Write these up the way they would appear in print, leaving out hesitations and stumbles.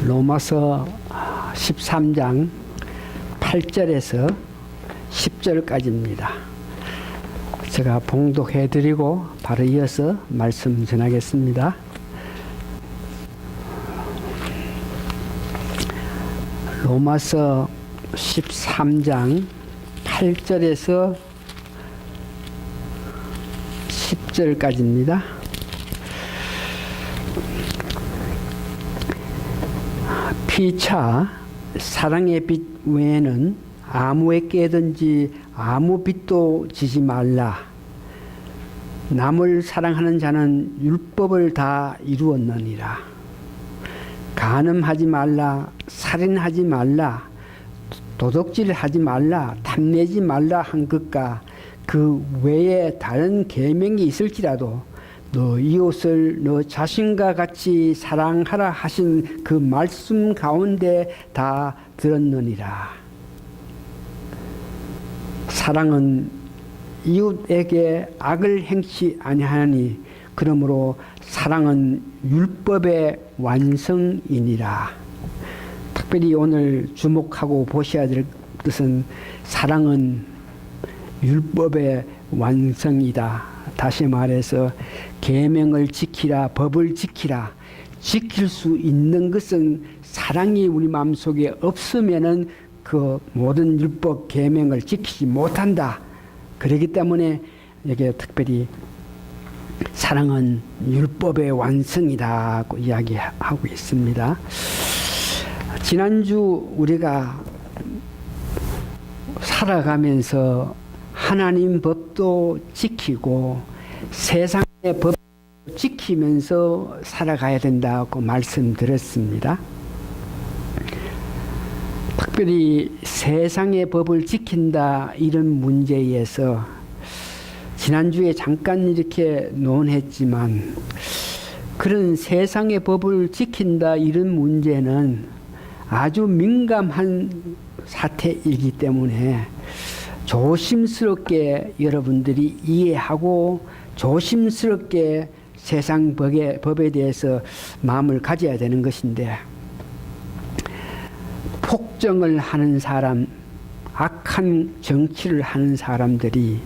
로마서 13장 8절에서 10절까지입니다. 제가 봉독해 드리고 바로 이어서 말씀 전하겠습니다. 로마서 13장 8절에서 10절까지입니다. 피차 사랑의 빛 외에는 아무에게든지 아무 빛도 지지 말라. 남을 사랑하는 자는 율법을 다 이루었느니라. 간음하지 말라, 살인하지 말라, 도둑질하지 말라, 탐내지 말라 한 것과 그 외에 다른 계명이 있을지라도 너 이웃을 너 자신과 같이 사랑하라 하신 그 말씀 가운데 다 들었느니라. 사랑은 이웃에게 악을 행치 아니하니 그러므로 사랑은 율법의 완성이니라. 특별히 오늘 주목하고 보셔야 될 것은 사랑은 율법의 완성이다. 다시 말해서 계명을 지키라, 법을 지키라. 지킬 수 있는 것은 사랑이 우리 마음속에 없으면은 그 모든 율법 계명을 지키지 못한다. 그렇기 때문에 여기 특별히 사랑은 율법의 완성이라고 이야기하고 있습니다. 지난주 우리가 살아가면서 하나님 법도 지키고 세상의 법도 지키면서 살아가야 된다고 말씀드렸습니다. 특별히 세상의 법을 지킨다 이런 문제에서 지난주에 잠깐 이렇게 논했지만 그런 세상의 법을 지킨다 이런 문제는 아주 민감한 사태이기 때문에 조심스럽게 여러분들이 이해하고 조심스럽게 세상 법에 대해서 마음을 가져야 되는 것인데, 폭정을 하는 사람, 악한 정치를 하는 사람들이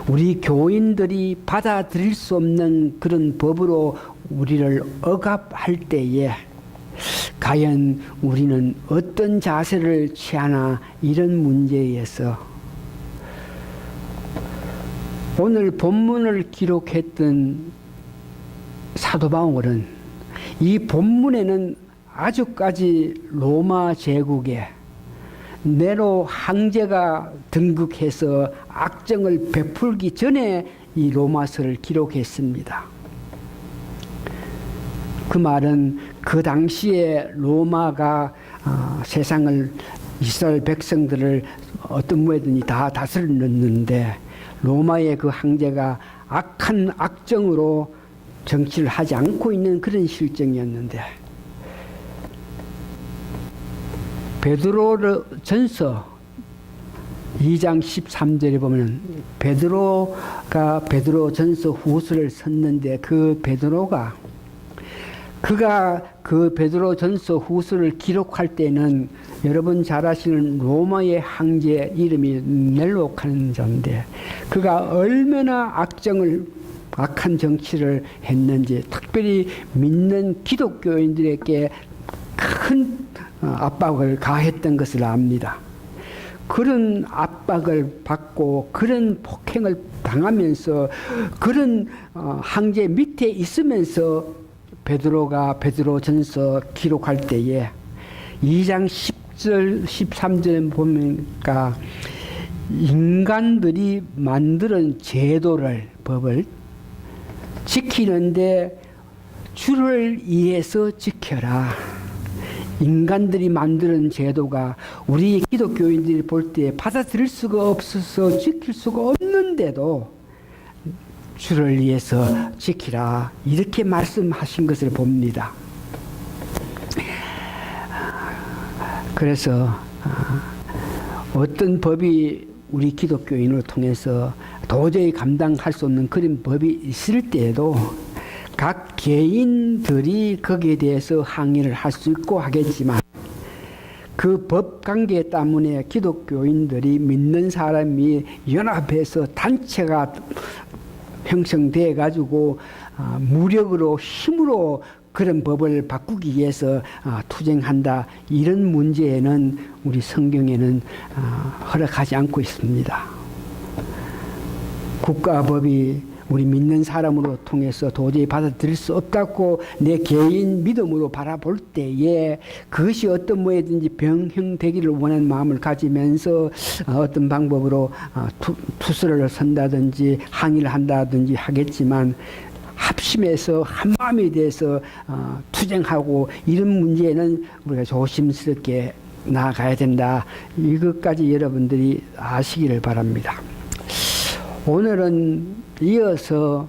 우리 교인들이 받아들일 수 없는 그런 법으로 우리를 억압할 때에 과연 우리는 어떤 자세를 취하나 이런 문제에서 오늘 본문을 기록했던 사도 바울은 이 본문에는 아주까지 로마 제국에 네로 황제가 등극해서 악정을 베풀기 전에 이 로마서를 기록했습니다. 그 말은 그 당시에 로마가 세상을 이스라엘 백성들을 어떤 무에든지 다 다스렸는데 로마의 그 황제가 악한 악정으로 정치를 하지 않고 있는 그런 실정이었는데, 베드로전서 2장 13절에 보면 베드로가 베드로전서 후서를 썼는데 그가 그 베드로전서 후서를 기록할 때는 여러분 잘 아시는 로마의 황제 이름이 넬로라는 자인데 그가 얼마나 악한 정치를 했는지 특별히 믿는 기독교인들에게 큰 압박을 가했던 것을 압니다. 그런 압박을 받고 그런 폭행을 당하면서 그런 황제 밑에 있으면서 베드로가 베드로전서 기록할 때에 2장 10절 13절 보니까 인간들이 만드는 제도를 법을 지키는데 주를 위해서 지켜라. 인간들이 만드는 제도가 우리 기독교인들이 볼 때 받아들일 수가 없어서 지킬 수가 없는데도 주를 위해서 지키라 이렇게 말씀하신 것을 봅니다. 그래서 어떤 법이 우리 기독교인을 통해서 도저히 감당할 수 없는 그런 법이 있을 때에도 각 개인들이 거기에 대해서 항의를 할 수 있고 하겠지만 그 법 관계 때문에 기독교인들이 믿는 사람이 연합해서 단체가 형성돼 가지고 무력으로 힘으로 그런 법을 바꾸기 위해서 투쟁한다. 이런 문제에는 우리 성경에는 허락하지 않고 있습니다. 국가법이 우리 믿는 사람으로 통해서 도저히 받아들일 수 없다고 내 개인 믿음으로 바라볼 때에 그것이 어떤 모양이든지 병행되기를 원하는 마음을 가지면서 어떤 방법으로 투수를 선다든지 항의를 한다든지 하겠지만 합심해서 한마음에 대해서 투쟁하고 이런 문제는 우리가 조심스럽게 나아가야 된다. 이것까지 여러분들이 아시기를 바랍니다. 오늘은 이어서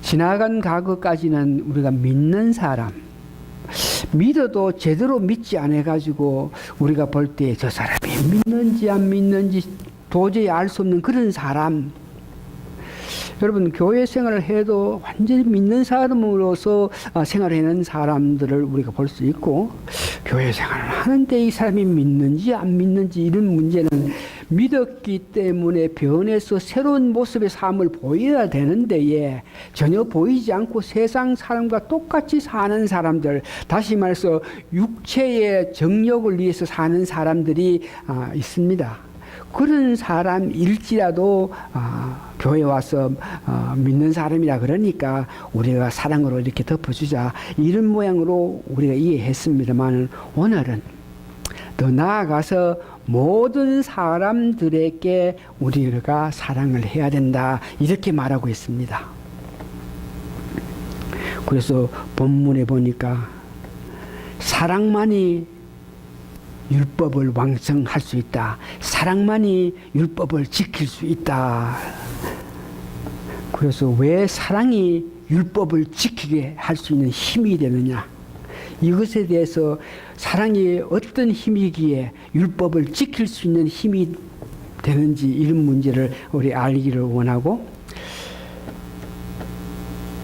지나간 과거까지는 우리가 믿는 사람, 믿어도 제대로 믿지 않아 가지고 우리가 볼 때 저 사람이 믿는지 안 믿는지 도저히 알 수 없는 그런 사람. 여러분 교회 생활을 해도 완전히 믿는 사람으로서 생활하는 사람들을 우리가 볼 수 있고, 교회 생활을 하는데 이 사람이 믿는지 안 믿는지 이런 문제는 믿었기 때문에 변해서 새로운 모습의 삶을 보여야 되는데 전혀 보이지 않고 세상 사람과 똑같이 사는 사람들, 다시 말해서 육체의 정욕을 위해서 사는 사람들이 있습니다. 그런 사람일지라도 교회 와서 믿는 사람이라 그러니까 우리가 사랑으로 이렇게 덮어주자, 이런 모양으로 우리가 이해했습니다만, 오늘은 더 나아가서 모든 사람들에게 우리가 사랑을 해야 된다, 이렇게 말하고 있습니다. 그래서 본문에 보니까 사랑만이 율법을 완성할 수 있다. 사랑만이 율법을 지킬 수 있다. 그래서 왜 사랑이 율법을 지키게 할 수 있는 힘이 되느냐? 이것에 대해서 사랑이 어떤 힘이기에 율법을 지킬 수 있는 힘이 되는지, 이런 문제를 우리 알기를 원하고,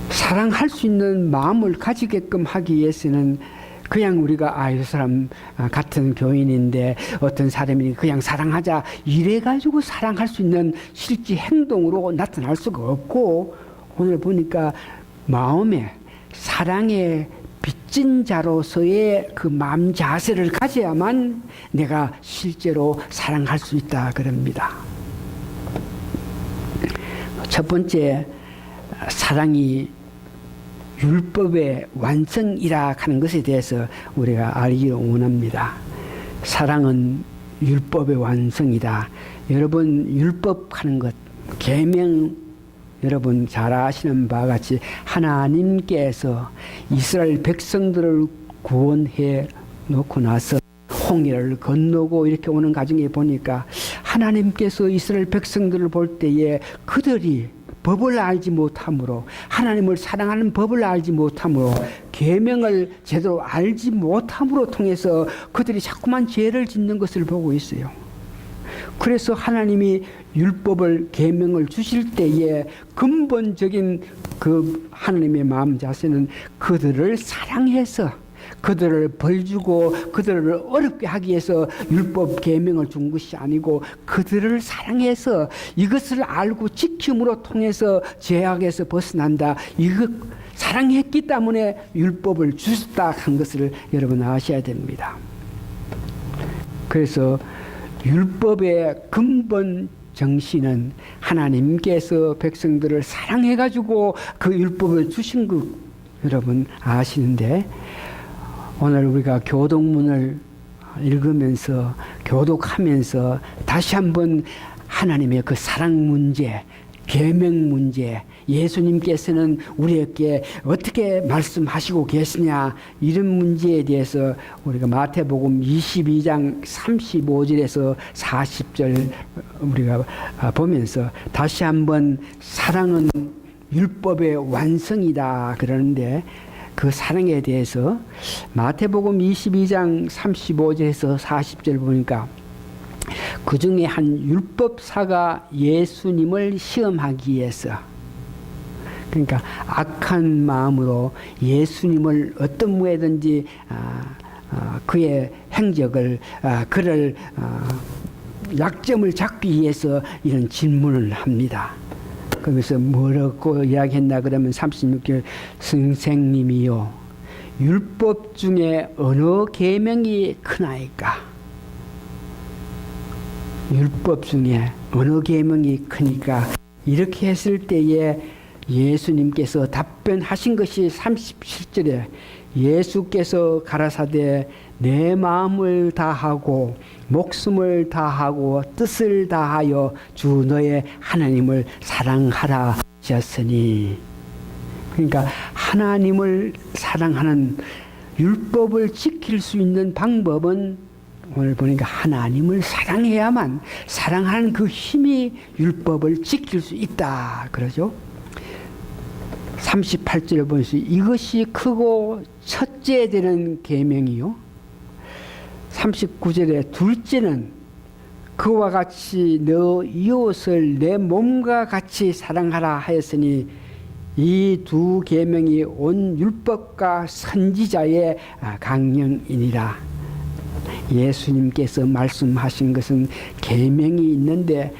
사랑할 수 있는 마음을 가지게끔 하기 위해서는 그냥 우리가 이 사람 같은 교인인데 어떤 사람이 그냥 사랑하자 이래가지고 사랑할 수 있는 실제 행동으로 나타날 수가 없고, 오늘 보니까 마음에 사랑의 빚진 자로서의 그 마음 자세를 가져야만 내가 실제로 사랑할 수 있다 그럽니다. 첫 번째, 사랑이 율법의 완성이라 하는 것에 대해서 우리가 알기를 원합니다. 사랑은 율법의 완성이다. 여러분, 율법하는 것, 계명, 여러분 잘 아시는 바와 같이 하나님께서 이스라엘 백성들을 구원해 놓고 나서 홍해를 건너고 이렇게 오는 과정에 보니까 하나님께서 이스라엘 백성들을 볼 때에 그들이 법을 알지 못함으로, 하나님을 사랑하는 법을 알지 못함으로, 계명을 제대로 알지 못함으로 통해서 그들이 자꾸만 죄를 짓는 것을 보고 있어요. 그래서 하나님이 율법을, 계명을 주실 때에 근본적인 그 하나님의 마음 자세는 그들을 사랑해서 그들을 벌주고 그들을 어렵게 하기 위해서 율법 계명을 준 것이 아니고, 그들을 사랑해서 이것을 알고 지킴으로 통해서 죄악에서 벗어난다. 이거 사랑했기 때문에 율법을 주셨다 한 것을 여러분 아셔야 됩니다. 그래서 율법의 근본 정신은 하나님께서 백성들을 사랑해가지고 그 율법을 주신 것 여러분 아시는데, 오늘 우리가 교독문을 읽으면서 교독하면서 다시 한번 하나님의 그 사랑 문제, 계명 문제, 예수님께서는 우리에게 어떻게 말씀하시고 계시냐, 이런 문제에 대해서 우리가 마태복음 22장 35절에서 40절 우리가 보면서 다시 한번 사랑은 율법의 완성이다 그러는데, 그 사랑에 대해서 마태복음 22장 35절에서 40절 보니까 그 중에 한 율법사가 예수님을 시험하기 위해서, 그러니까 악한 마음으로 예수님을 어떤 무에든지 그의 행적을 그를 약점을 잡기 위해서 이런 질문을 합니다. 거기서 뭐라고 이야기했나 그러면 36절 선생님이요 율법 중에 어느 계명이 크나이까? 율법 중에 어느 계명이 크니까? 이렇게 했을 때에 예수님께서 답변하신 것이 37절에 예수께서 가라사대 내 마음을 다하고 목숨을 다하고 뜻을 다하여 주 너의 하나님을 사랑하라 하셨으니, 그러니까 하나님을 사랑하는 율법을 지킬 수 있는 방법은 오늘 보니까 하나님을 사랑해야만 사랑하는 그 힘이 율법을 지킬 수 있다 그러죠. 38절에 보면서 이것이 크고 첫째 되는 계명이요 39절에 둘째는 그와 같이 너 이웃을 내 몸과 같이 사랑하라 하였으니 이 두 계명이 온 율법과 선지자의 강령이니라. 예수님께서 말씀하신 것은 계명이 있는데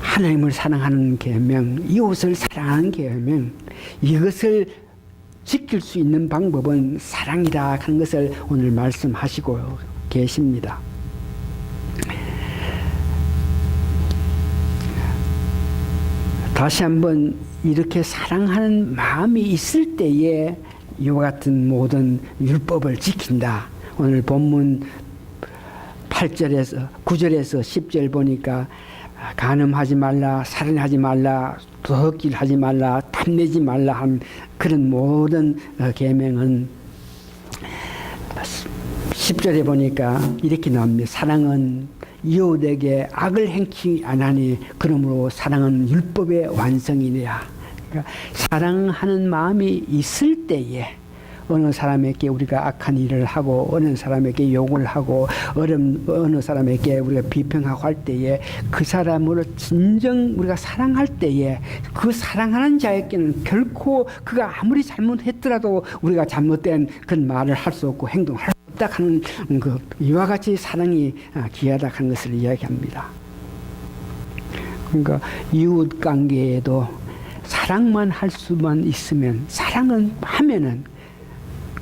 하나님을 사랑하는 계명, 이웃을 사랑하는 계명, 이것을 지킬 수 있는 방법은 사랑이라 하는 것을 오늘 말씀하시고 계십니다. 다시 한번 이렇게 사랑하는 마음이 있을 때에 이와 같은 모든 율법을 지킨다. 오늘 본문 8절에서 9절에서 10절 보니까 간음하지 말라, 살인하지 말라, 도둑질하지 말라, 탐내지 말라 한 그런 모든 계명은 10절에 보니까 이렇게 나옵니다. 사랑은 이웃에게 악을 행치 아니하니 그러므로 사랑은 율법의 완성이니라. 그러니까 사랑하는 마음이 있을 때에 어느 사람에게 우리가 악한 일을 하고 어느 사람에게 욕을 하고 어느 사람에게 우리가 비평하고 할 때에 그 사람을 진정 우리가 사랑할 때에 그 사랑하는 자에게는 결코 그가 아무리 잘못했더라도 우리가 잘못된 그런 말을 할 수 없고 행동을 할 수 없다 하는 이와 같이 사랑이 귀하다 하는 것을 이야기합니다. 그러니까 이웃 관계에도 사랑만 할 수만 있으면 사랑은 하면은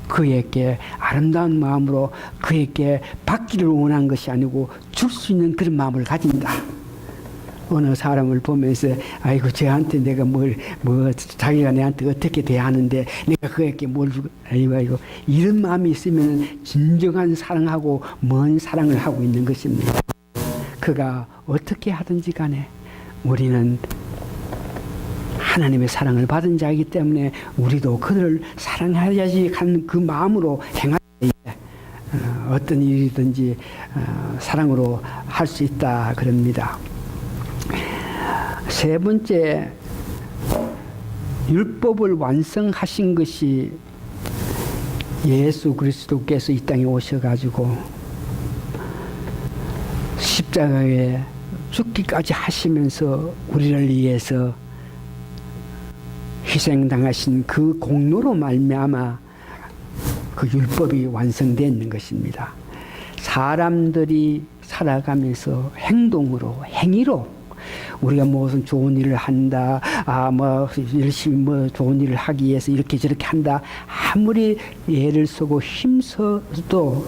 그에게 아름다운 마음으로 그에게 받기를 원하는 것이 아니고 줄 수 있는 그런 마음을 가진다. 어느 사람을 보면서 아이고 쟤한테 내가 자기가 내한테 어떻게 대하는데 내가 그에게 뭘 주고 아이고 이런 마음이 있으면 진정한 사랑하고 먼 사랑을 하고 있는 것입니다. 그가 어떻게 하든지 간에 우리는 하나님의 사랑을 받은 자이기 때문에 우리도 그들을 사랑해야지 하는 그 마음으로 행할 때에 어떤 일이든지 사랑으로 할 수 있다 그럽니다. 세 번째, 율법을 완성하신 것이 예수 그리스도께서 이 땅에 오셔가지고 십자가에 죽기까지 하시면서 우리를 위해서 희생당하신 그 공로로 말미암아 그 율법이 완성되는 것입니다. 사람들이 살아가면서 행동으로 행위로 우리가 무슨 좋은 일을 한다, 열심히 좋은 일을 하기 위해서 이렇게 저렇게 한다, 아무리 애를 쓰고 힘써도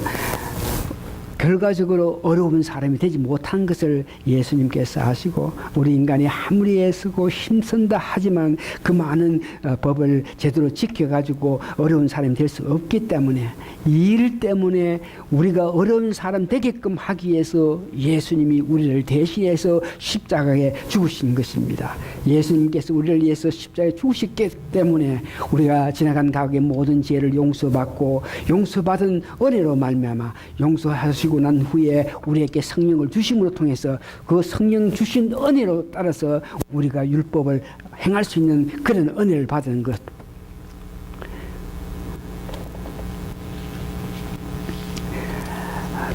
결과적으로 어려운 사람이 되지 못한 것을 예수님께서 아시고 우리 인간이 아무리 애쓰고 힘쓴다 하지만 그 많은 법을 제대로 지켜가지고 어려운 사람이 될 수 없기 때문에 이 일 때문에 우리가 어려운 사람 되게끔 하기 위해서 예수님이 우리를 대신해서 십자가에 죽으신 것입니다. 예수님께서 우리를 위해서 십자가에 죽으셨기 때문에 우리가 지나간 가운데 모든 죄를 용서받고 용서받은 은혜로 말미암아 용서하시고 난 후에 우리에게 성령을 주심으로 통해서 그 성령 주신 은혜로 따라서 우리가 율법을 행할 수 있는 그런 은혜를 받은 것.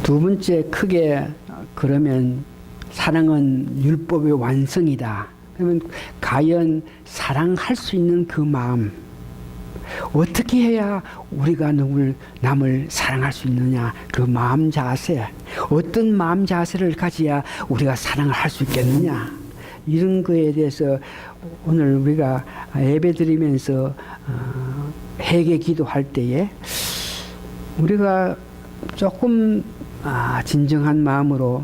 두 번째 크게 그러면 사랑은 율법의 완성이다. 그러면 과연 사랑할 수 있는 그 마음, 어떻게 해야 우리가 남을 사랑할 수 있느냐, 그 마음 자세, 어떤 마음 자세를 가져야 우리가 사랑을 할 수 있겠느냐, 이런 거에 대해서 오늘 우리가 예배 드리면서 회개 기도할 때에 우리가 조금 진정한 마음으로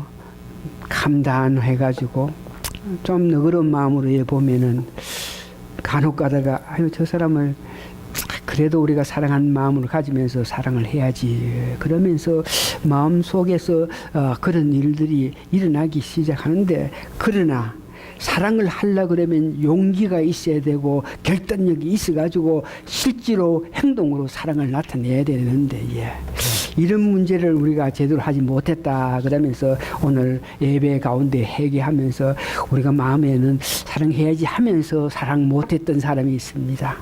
감단해가지고 좀 너그러운 마음으로 보면은 간혹 가다가 아유 저 사람을 그래도 우리가 사랑하는 마음을 가지면서 사랑을 해야지 그러면서 마음속에서 그런 일들이 일어나기 시작하는데, 그러나 사랑을 하려 그러면 용기가 있어야 되고 결단력이 있어가지고 실제로 행동으로 사랑을 나타내야 되는데, 이런 문제를 우리가 제대로 하지 못했다 그러면서 오늘 예배 가운데 회개하면서 우리가 마음에는 사랑해야지 하면서 사랑 못했던 사람이 있습니다.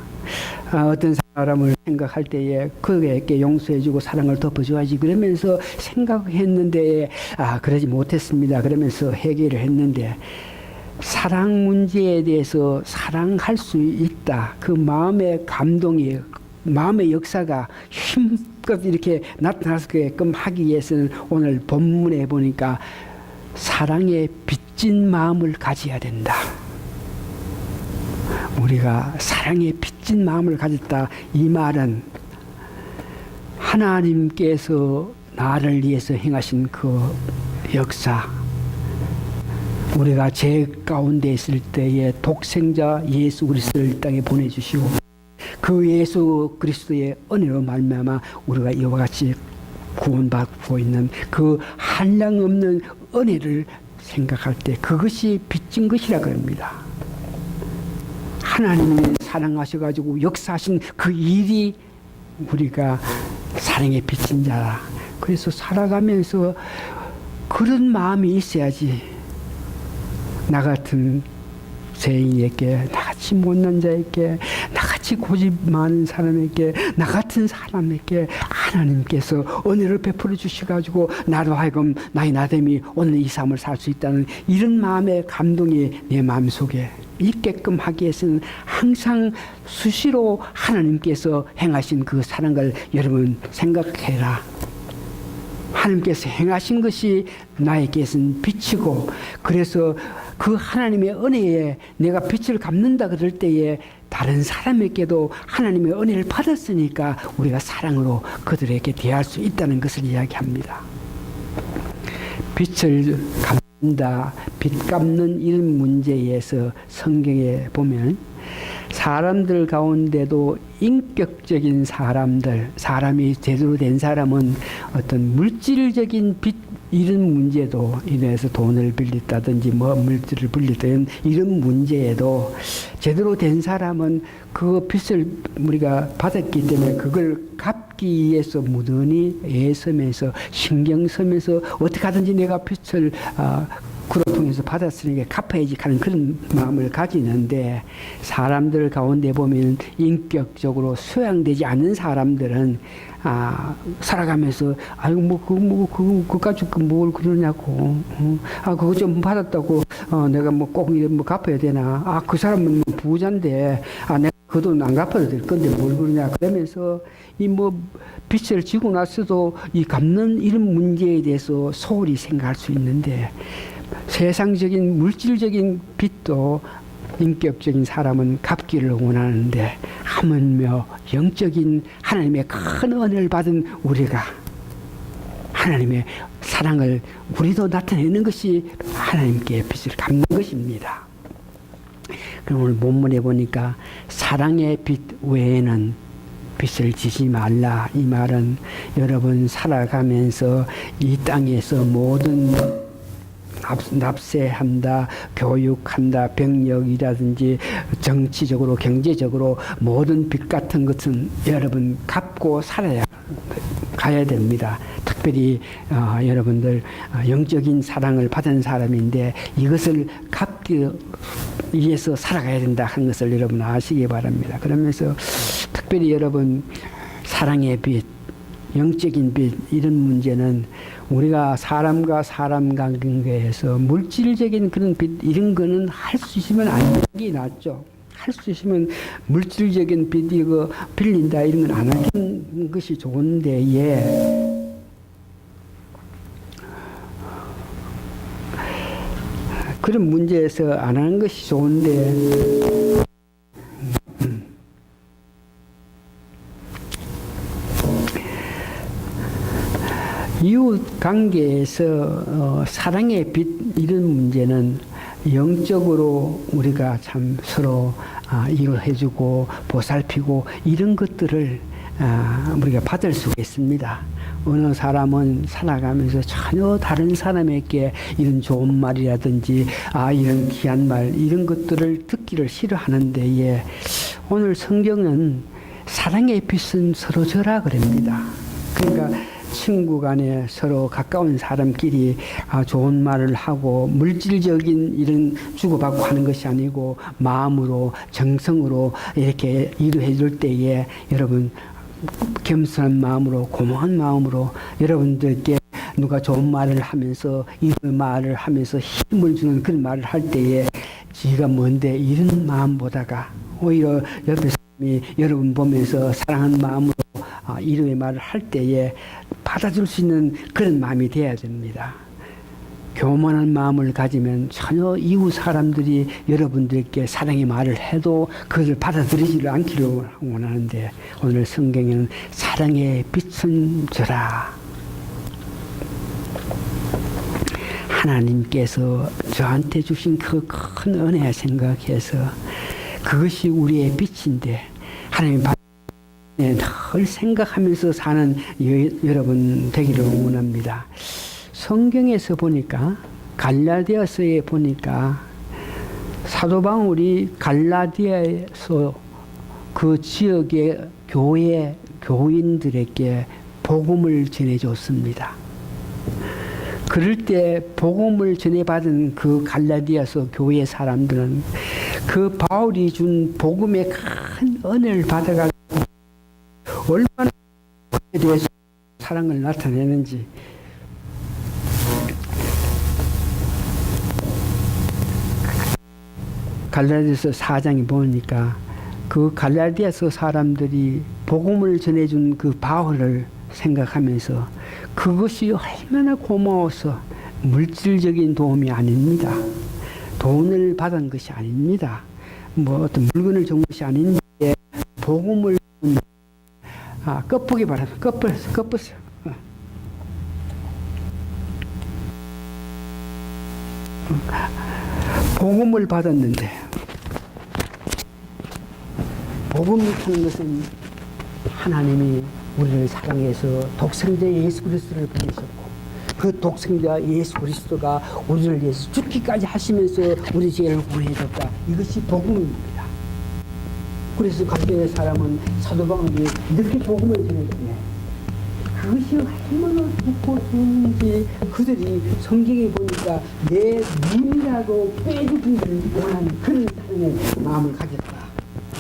어떤 사람을 생각할 때에 그에게 용서해주고 사랑을 덮어줘야지 그러면서 생각했는데 그러지 못했습니다 그러면서 회개를 했는데, 사랑 문제에 대해서 사랑할 수 있다, 그 마음의 감동이, 마음의 역사가 힘껏 이렇게 나타나게끔 하기 위해서는 오늘 본문에 보니까 사랑에 빚진 마음을 가져야 된다. 우리가 사랑에 빚진 마음을 가졌다, 이 말은 하나님께서 나를 위해서 행하신 그 역사, 우리가 죄 가운데 있을 때에 독생자 예수 그리스도를 이 땅에 보내주시고 그 예수 그리스도의 은혜로 말미암아 우리가 이와 같이 구원받고 있는 그 한량없는 은혜를 생각할 때 그것이 빚진 것이라 그럽니다. 하나님이 사랑하셔가지고 역사하신 그 일이 우리가 사랑에 빚진 자라. 그래서 살아가면서 그런 마음이 있어야지 나 같은 죄인에게, 나같이 못난 자에게, 나같이 고집 많은 사람에게, 나 같은 사람에게 하나님께서 은혜를 베풀어 주셔가지고 나로 하여금 나의 나됨이 오늘 이 삶을 살 수 있다는 이런 마음의 감동이 내 마음속에 있게끔 하기 위해서는 항상 수시로 하나님께서 행하신 그 사랑을 여러분 생각해라. 하나님께서 행하신 것이 나에게는 빛이고, 그래서 그 하나님의 은혜에 내가 빛을 갚는다 그럴 때에 다른 사람에게도 하나님의 은혜를 받았으니까 우리가 사랑으로 그들에게 대할 수 있다는 것을 이야기합니다. 빛을 갚는다, 빛 갚는 이런 문제에서 성경에 보면 사람들 가운데도 인격적인 사람들, 사람이 제대로 된 사람은 어떤 물질적인 빛 이런 문제도 인해서 돈을 빌렸다든지 물질을 빌렸다든 이런 문제에도 제대로 된 사람은 그 빚을 우리가 받았기 때문에 그걸 갚기 위해서 무던히 애쓰면서 신경 쓰면서 어떻게 하든지 내가 빚을 그를 통해서 받았으니까 갚아야지 하는 그런 마음을 가지는데, 사람들 가운데 보면 인격적으로 소양되지 않는 사람들은 살아가면서 아유 그거 가지고 뭘 그러냐고, 그거 좀 받았다고 내가 꼭 갚아야 되나, 그 사람은 부자인데 내가 그 돈 안 갚아도 될 건데 뭘 그러냐 그러면서 이 빚을 지고 나서도 이 갚는 이런 문제에 대해서 소홀히 생각할 수 있는데, 세상적인 물질적인 빚도 인격적인 사람은 갚기를 원하는데 하물며 영적인 하나님의 큰 은혜를 받은 우리가 하나님의 사랑을 우리도 나타내는 것이 하나님께 빚을 갚는 것입니다. 그럼 오늘 본문에 보니까 사랑의 빚 외에는 빚을 지지 말라, 이 말은 여러분 살아가면서 이 땅에서 모든 납세한다, 교육한다, 병력이라든지 정치적으로 경제적으로 모든 빚 같은 것은 여러분 갚고 살아야 가야 됩니다. 특별히 여러분들 영적인 사랑을 받은 사람인데 이것을 갚기 위해서 살아가야 된다 하는 것을 여러분 아시기 바랍니다. 그러면서 특별히 여러분 사랑의 빚, 영적인 빚 이런 문제는 우리가 사람과 사람 관계에서 물질적인 그런 빚 이런 거는 할 수 있으면 안 되는 게 낫죠. 할 수 있으면 물질적인 빚 이거 빌린다 이런 건 안 하는 것이 좋은데 예. 그런 문제에서 안 하는 것이 좋은데 이웃 관계에서 사랑의 빛 이런 문제는 영적으로 우리가 참 서로 이해해주고 보살피고 이런 것들을 우리가 받을 수가 있습니다. 어느 사람은 살아가면서 전혀 다른 사람에게 이런 좋은 말이라든지 이런 귀한 말 이런 것들을 듣기를 싫어하는데 예. 오늘 성경은 사랑의 빛은 서로 저라 그럽니다. 그러니까 친구 간에 서로 가까운 사람끼리 좋은 말을 하고 물질적인 이런 주고받고 하는 것이 아니고 마음으로 정성으로 이렇게 위로해 줄 때에 여러분 겸손한 마음으로 고마운 마음으로 여러분들께 누가 좋은 말을 하면서 이런 말을 하면서 힘을 주는 그런 말을 할 때에 지가 뭔데 이런 마음보다가 오히려 옆에 사람이 여러분 보면서 사랑하는 마음으로 이름의 말을 할 때에 받아줄 수 있는 그런 마음이 돼야 됩니다. 교만한 마음을 가지면 전혀 이웃 사람들이 여러분들께 사랑의 말을 해도 그것을 받아들이지를 않기를 원하는데 오늘 성경에는 사랑의 빛은 저라. 하나님께서 저한테 주신 그 큰 은혜 생각해서 그것이 우리의 빛인데 하나님 늘 생각하면서 사는 여러분 되기를 원합니다. 성경에서 보니까 갈라디아서에 보니까 사도 바울이 갈라디아에서 그 지역의 교인들에게 복음을 전해줬습니다. 그럴 때 복음을 전해받은 그 갈라디아서 교회 사람들은 그 바울이 준 복음의 큰 은혜를 받아가지고 얼마나 그에 대해서 사랑을 나타내는지 갈라디아서 4장에 보니까 그 갈라디아서 사람들이 복음을 전해준 그 바울을 생각하면서 그것이 얼마나 고마워서 물질적인 도움이 아닙니다. 돈을 받은 것이 아닙니다. 뭐 어떤 물건을 준 것이 아닌데 복음을 껍보기 바랍니다. 껍었어요. 복음을 받았는데 복음을 하는 것은 하나님이 우리를 사랑해서 독생자 예수 그리스도를 보내셨고 그 독생자 예수 그리스도가 우리를 위해서 죽기까지 하시면서 우리 죄를 구해줬다. 이것이 복음입니다. 그래서 갈대의 사람은 사도 바울이 이렇게 복음을 전했네. 그것이 얼마나 좋고 좋은지 그들이 성경에 보니까 내 눈이라도 빼주기를 원하는 그런 사랑의 마음을 가졌다.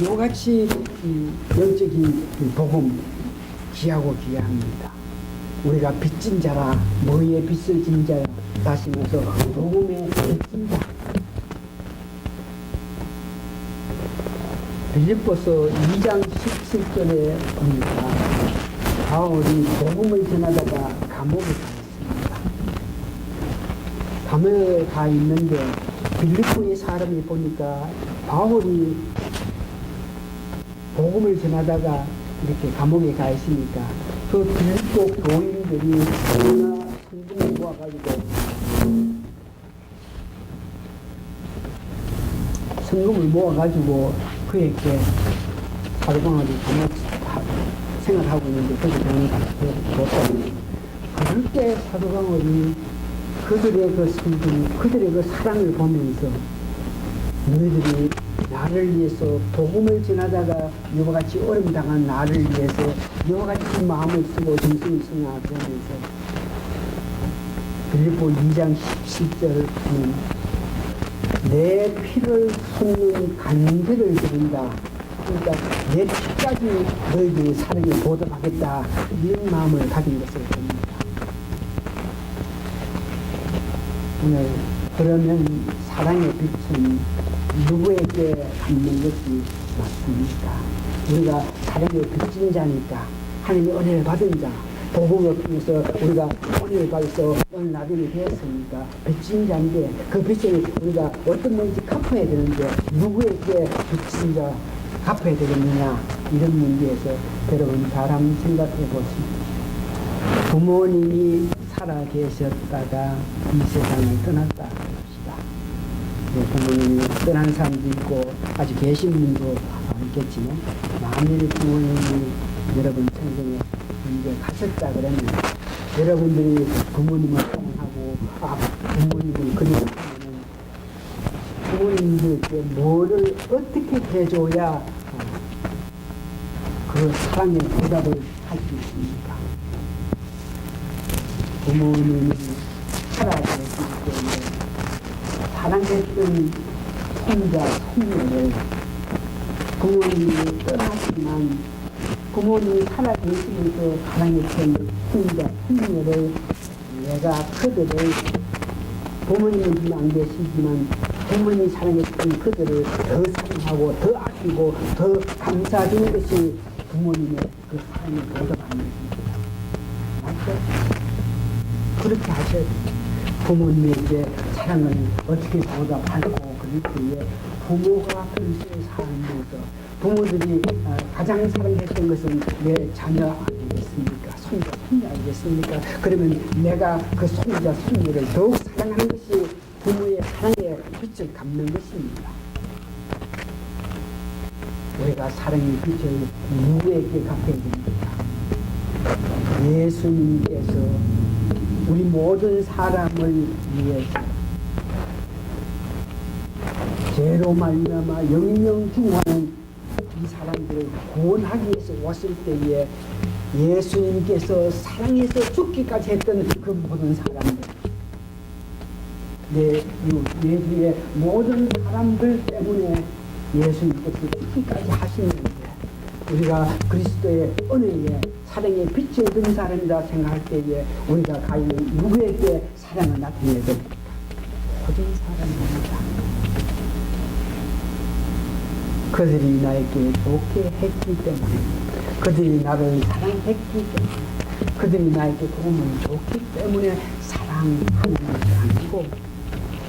이와 같이 영적인 복음 귀하고 귀합니다. 우리가 빚진 자라 뭐에 빚을 진 자라 다시면서 복음의 빚진 자. 빌립보서 2장 17절에 보니까 바울이 복음을 전하다가 감옥에 가 있습니다. 감옥에 가 있는데 빌립보의 사람이 보니까 바울이 복음을 전하다가 이렇게 감옥에 가 있으니까 그 빌립보 교인들이 하나 성금을 모아가지고 성금을 모아가지고 그에게 사도 바울이 감옥 생활하고 있는데 그렇게 되는 줬더니 그럴 때 사도 바울이 그들의 그 성금, 그들의 그 사랑을 보면서 너희들이 나를 위해서 복음을 전하다가 이와 같이 어려움 당한 나를 위해서 이와 같이 마음을 쓰고 정성을 쓰나 그러면서 빌립보 2장 17절은 내 피를 쏟는 간절을 드린다. 그러니까 내 피까지 너희들이 사랑에 보답하겠다. 이런 마음을 가진 것을 봅니다. 오늘 그러면 사랑의 빛은 누구에게 갖는 것이 맞습니까? 우리가 사랑의 빚진 자니까 하나님의 은혜를 받은 자, 복음을 통해서 우리가 은혜를 받아서 오늘 나중에 되었으니까 빚진 자인데 그 빚을 우리가 어떤 문제 갚아야 되는데 누구에게 빚진 자 갚아야 되겠느냐 이런 문제에서 여러분 잘 한번 생각해 보십시오. 부모님이 살아 계셨다가 이 세상을 떠났다 합시다. 부모님이 떠난 사람도 있고 아직 계신 분도 있겠지만 만일 부모님이 여러분 생전에 이제 가셨다 그러면 여러분들이 부모님을 사랑하고 부모님을 그리워하면 부모님들께 뭐를 어떻게 해줘야 그 사랑의 보답을 할 수 있습니까? 부모님이 살아계시기 때문에 사랑했던 손자, 손녀를 부모님이 떠났지만 부모님이 살아계시면서 사랑했던 손자, 손녀를 내가 그들을 부모님은 지금 안 계시지만 부모님이 사랑했던 그들을 더 사랑하고 더 아끼고 더 감사하는 것이 부모님의 그 사랑을 보답하는 것입니다. 맞죠? 그렇게 하셔야 됩니다. 부모님에게 사랑을 어떻게 보답하고 그럴 때에 부모가 그리스도의 삶에서 부모들이 가장 사랑했던 것은 내 자녀 아니겠습니까? 손자, 손녀 아니겠습니까? 그러면 내가 그 손자, 손녀를 더욱 사랑하는 것이 부모의 사랑의 빛을 갚는 것입니다. 우리가 사랑의 빛을 누구에게 갚아야 됩니까? 예수님께서 우리 모든 사람을 위해서 죄로 말미암아 영영 중하는 이 사람들을 구원하기 위해서 왔을 때에 예수님께서 사랑해서 죽기까지 했던 그 모든 사람들, 내 주위의 모든 사람들 때문에 예수님께서 죽기까지 하시는데 우리가 그리스도의 은혜에 사랑의 빛을 든 사람이라 생각할 때에 우리가 과연 누구에게 사랑을 나타내야 됩니까? 모든 사람입니다. 그들이 나에게 좋게 했기 때문에, 그들이 나를 사랑했기 때문에, 그들이 나에게 도움을 줬기 때문에 사랑하는 것이 아니고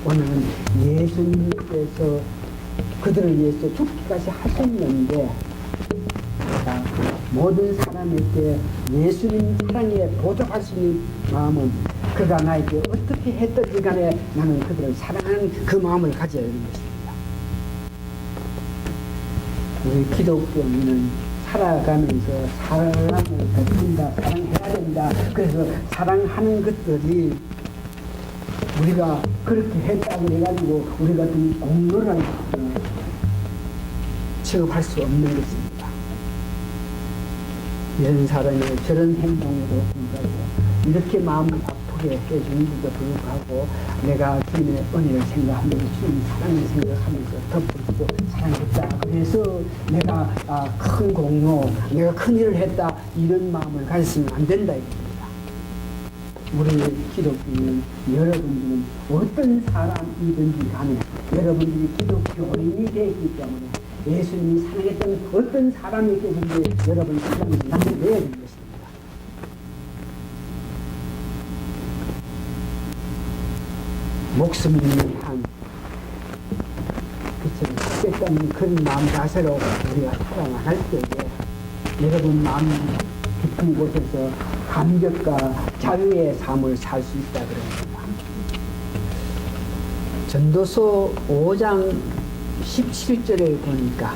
오늘은 예수님께서 그들을 위해서 죽기까지 하셨는데 모든 사람에게 예수님 사랑에 보답할 수 있는 마음은 그가 나에게 어떻게 했든지 간에 나는 그들을 사랑하는 그 마음을 가져야 되는 것입니다. 우리 기독교인은 살아가면서 사랑을 베푼다, 사랑해야 된다. 그래서 사랑하는 것들이 우리가 그렇게 했다고 해가지고 우리가 좀 공로를 취급할 수 없는 것입니다. 이런 사람이 저런 행동으로 불구하고 이렇게 마음을 아프게 해주는데도 불구하고 내가 주님의 은혜를 생각하면서 주님 사랑을 생각하면서 덮어주고 사랑했다. 그래서 내가 큰 공로, 내가 큰 일을 했다. 이런 마음을 가졌으면 안 된다 이겁니다. 우리 기독교인은 여러분들은 어떤 사람이든지 간에 여러분들이 기독교인이 되기 때문에 예수님이 사랑했던 어떤 사람에게든지 여러분 사랑을 나눠내야 되는 것입니다. 목숨을 위한 빛을 쬐던 그런 마음 자세로 우리가 살아나갈 때에 여러분 마음 깊은 곳에서 감격과 자유의 삶을 살 수 있다 그럽니다. 전도서 5장 17절에 보니까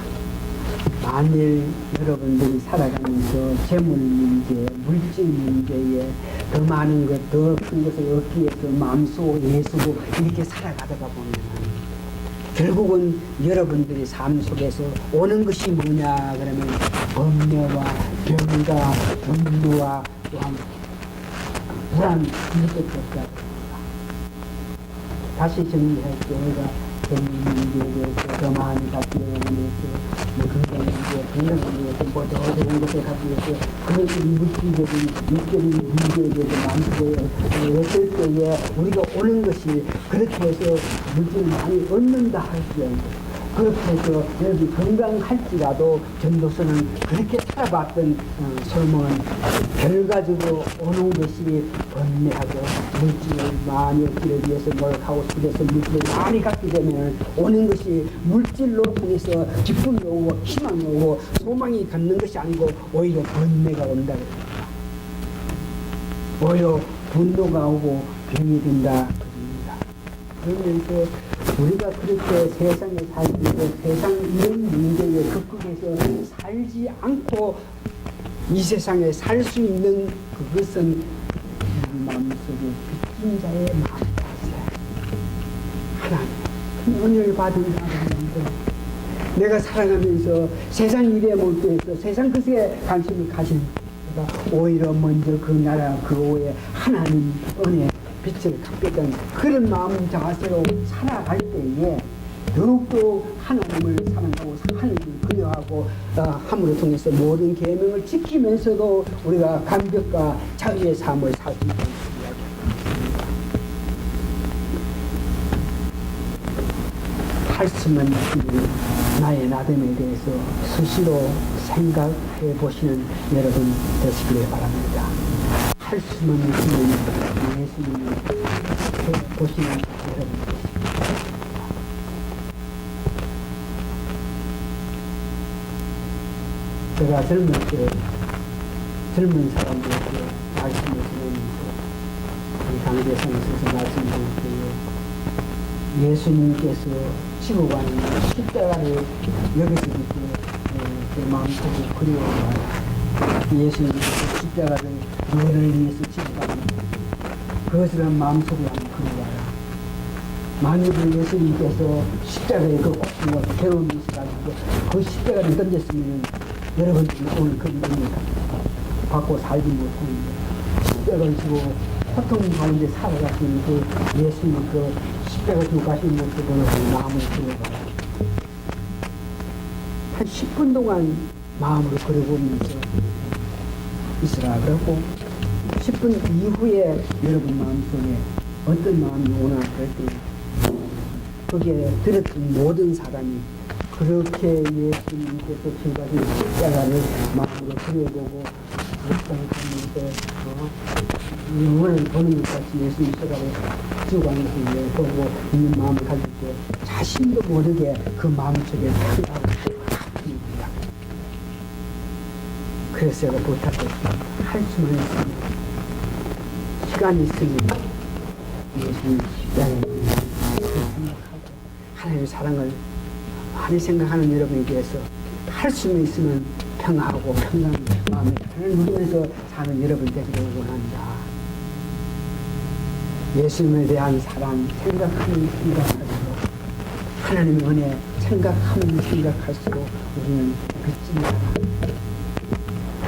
만일 여러분들이 살아가면서 재물 문제, 물질 문제에 더 많은 것, 더 큰 것을 얻기 위해서 마음속 예수고 이렇게 살아가다가 보면 결국은 여러분들의 삶 속에서 오는 것이 뭐냐 그러면 번뇌와 병과 분노와 또한 불안 이것밖에 없다. 다시 정리할게요. 우리가 대민민주에 대해서 더 많이 갖기 위해서 뭐 건강에 위해서 뭐 더 좋은 것을 갖기 위해서 그런 물질적인 육적인 문제에 대해서 마음속에 했을 때에 우리가 오는 것이 그렇게 해서 물질을 많이 얻는다 할지언정 그렇게 해서 여러분 건강할지라도 전도서는 그렇게 살아봤던 솔omon 결과적으로 오는 것이 번뇌하고 물질을 많이 얻기를 위해서 노력하고 그래서 물질을 많이 갖게 되면 오는 것이 물질로 통해서 기쁨이 오고 희망이 오고 소망이 갖는 것이 아니고 오히려 번뇌가 온다 오히려 분노가 오고 병이 된다 그러면서 우리가 그렇게 세상에 살면서 세상 이런 문제에 극복해서 살지 않고 이 세상에 살 수 있는 그것은 우리 마음속에 빚진 자의 마음이었어요. 하나님 큰 은혜를 받은 사람인데 내가 살아가면서 세상 일에 몰두해서 세상 것에 관심을 가진 오히려 먼저 그 나라 그 오해 하나님 은혜 빛을 갖겠다는 그런 마음 자세로 살아갈 때에 더욱더 하나님을 사랑하고 하나님을 그려하고 함으로 통해서 모든 계명을 지키면서도 우리가 감격과 자유의 삶을 살 수 있다는 이야기입니다. 할 수만 있으면 나의 나됨에 대해서 수시로 생각해 보시는 여러분 되시기를 바랍니다. 할 수만 있으면 예수님을 보시는 여러분 제가 젊은 사람들에게 말씀을 드리면서 이 강대상에 있어서 말씀드릴 때에 예수님께서 지고 가는 십자가를 여기서 제 마음속에 그리워요. 예수님께서 십자가를 너를 위해서 지고 가는 그것을 마음속에 한번 그리워요. 만약에 예수님께서 십자가의 그 고통과 괴로움이 있어가지고 그 십자가를 던졌으면 여러분들이 오늘 그 은혜를 받고 살지 못하는데 십자가를 지고 고통 가운데 살아가시는 그 예수님 그 십자가 지고 가시는 모습을 마음을 그려봐요. 한 10분 동안 마음으로 그려보면서 있으라 그러고 10분 이후에 여러분 마음속에 어떤 마음이 오나 그럴 때 거기에 들었던 모든 사람이 그렇게 예수님께서 지금까지 십자가를 마음으로 그려보고 묵상하면서 영혼을 보는 것 같이 예수님 십자가를 지고 가는 것을 보고 있는 마음을 가질 때 자신도 모르게 그 마음속에 평안하고 아픕니다. 그래서 제가 부탁했습니다. 할 수만 있으면 시간이 있으면 예수님 십자가에 생각하고 하나님의 사랑을 많이 생각하는 여러분에 대해서 할 수만 있으면 평화하고 평안한 마음에 편을 누리면서 사는 여러분 되기를 원한다. 예수님에 대한 사랑 생각하면 생각할수록 하나님의 은혜 생각하면 생각할수록 우리는 빛이 나다.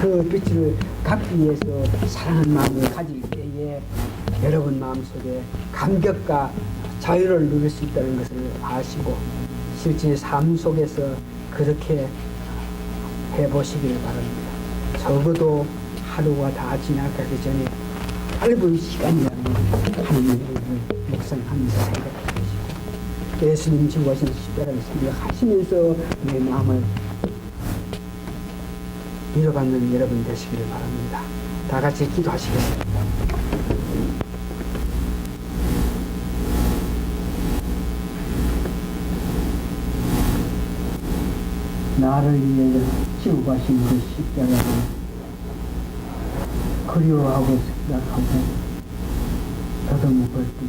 그 빛을 갖기 위해서 사랑하는 마음을 가질 때에 여러분 마음속에 감격과 자유를 누릴 수 있다는 것을 아시고 실제 삶 속에서 그렇게 해보시기를 바랍니다. 적어도 하루가 다 지나가기 전에 짧은 시간이라면 하나님을 묵상하면서 생각하시고 예수님 지고 가신 십자가를 생각하시면서 내 마음을 위로받는 여러분 되시기를 바랍니다. 다 같이 기도하시겠습니다. 나를 위해 지고 가신 그 십자가를 그리워하고 생각하고 더듬어 볼 때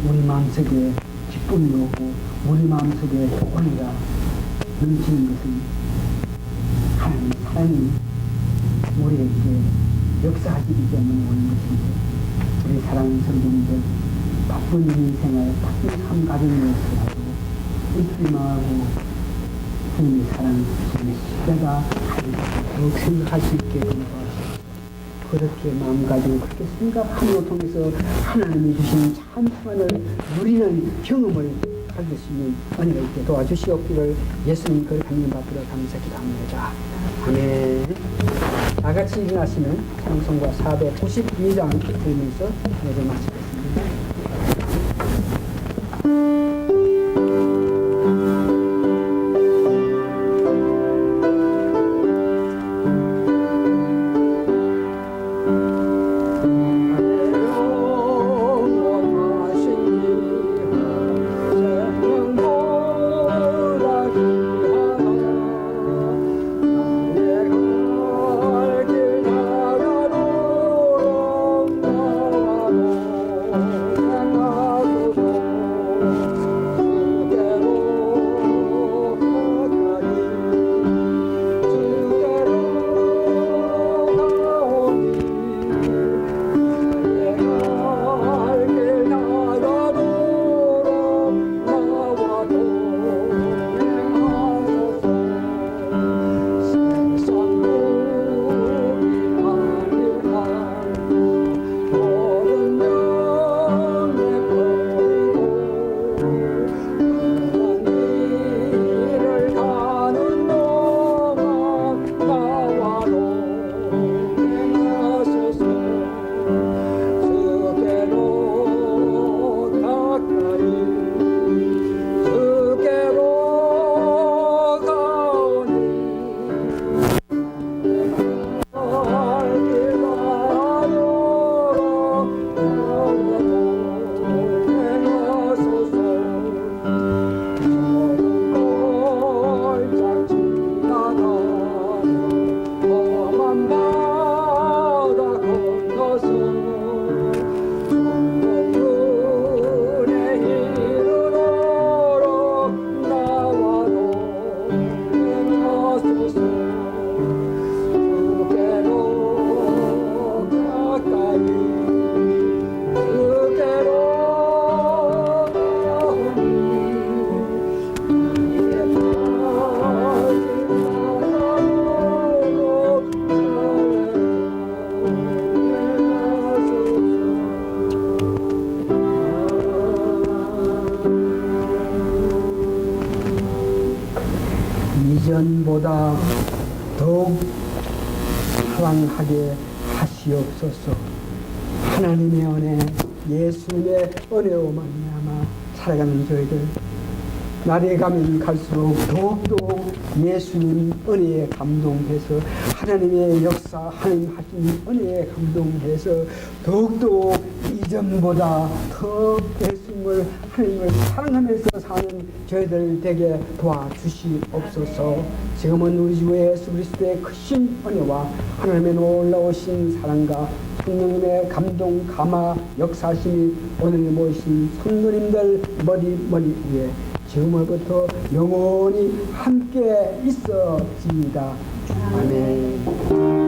우리 마음속에 기쁨이 오고 우리 마음속에 은혜가 넘치는 것은 하나님의 사랑이 우리에게 역사하시기 때문에 오는 것인데 우리 사랑하는 성도님들 바쁜 인생을 바쁜 삶 가정에서라도 잊지 말고 주님의 사랑, 주님의 십자가 더욱 생각할 수 있게 도와주시고 그렇게 마음 가지고 그렇게 생각함으로 통해서 하나님이 주신 참 평안을 누리는 경험을 살릴 수 있는 은혜가 있게 도와주시옵기를 예수님 그 감님 받들어 감사 기도합니다. 아멘. 다 같이 일어나시면 찬송가 492장 들으면서 예배 마치겠습니다. 이전보다 더욱 사랑하게 하시옵소서. 하나님의 은혜, 예수님의 은혜로 말미암아 살아가는 저희들, 날이 가면 갈수록 더욱더욱 예수님 은혜에 감동해서 하나님의 역사, 하나님 하신 은혜에 감동해서 더욱더욱 이전보다 더 예수님을, 하나님을 사랑하면서 사는 저희들 되게 도와주시옵소서. 지금은 우리 주 예수 그리스도의 크신 은혜와 하나님의 놀라우신 사랑과 성령님의 감동, 감화, 역사심이 오늘 모이신 성도님들 머리 위에 지금부터 영원히 함께 있어집니다. 아멘.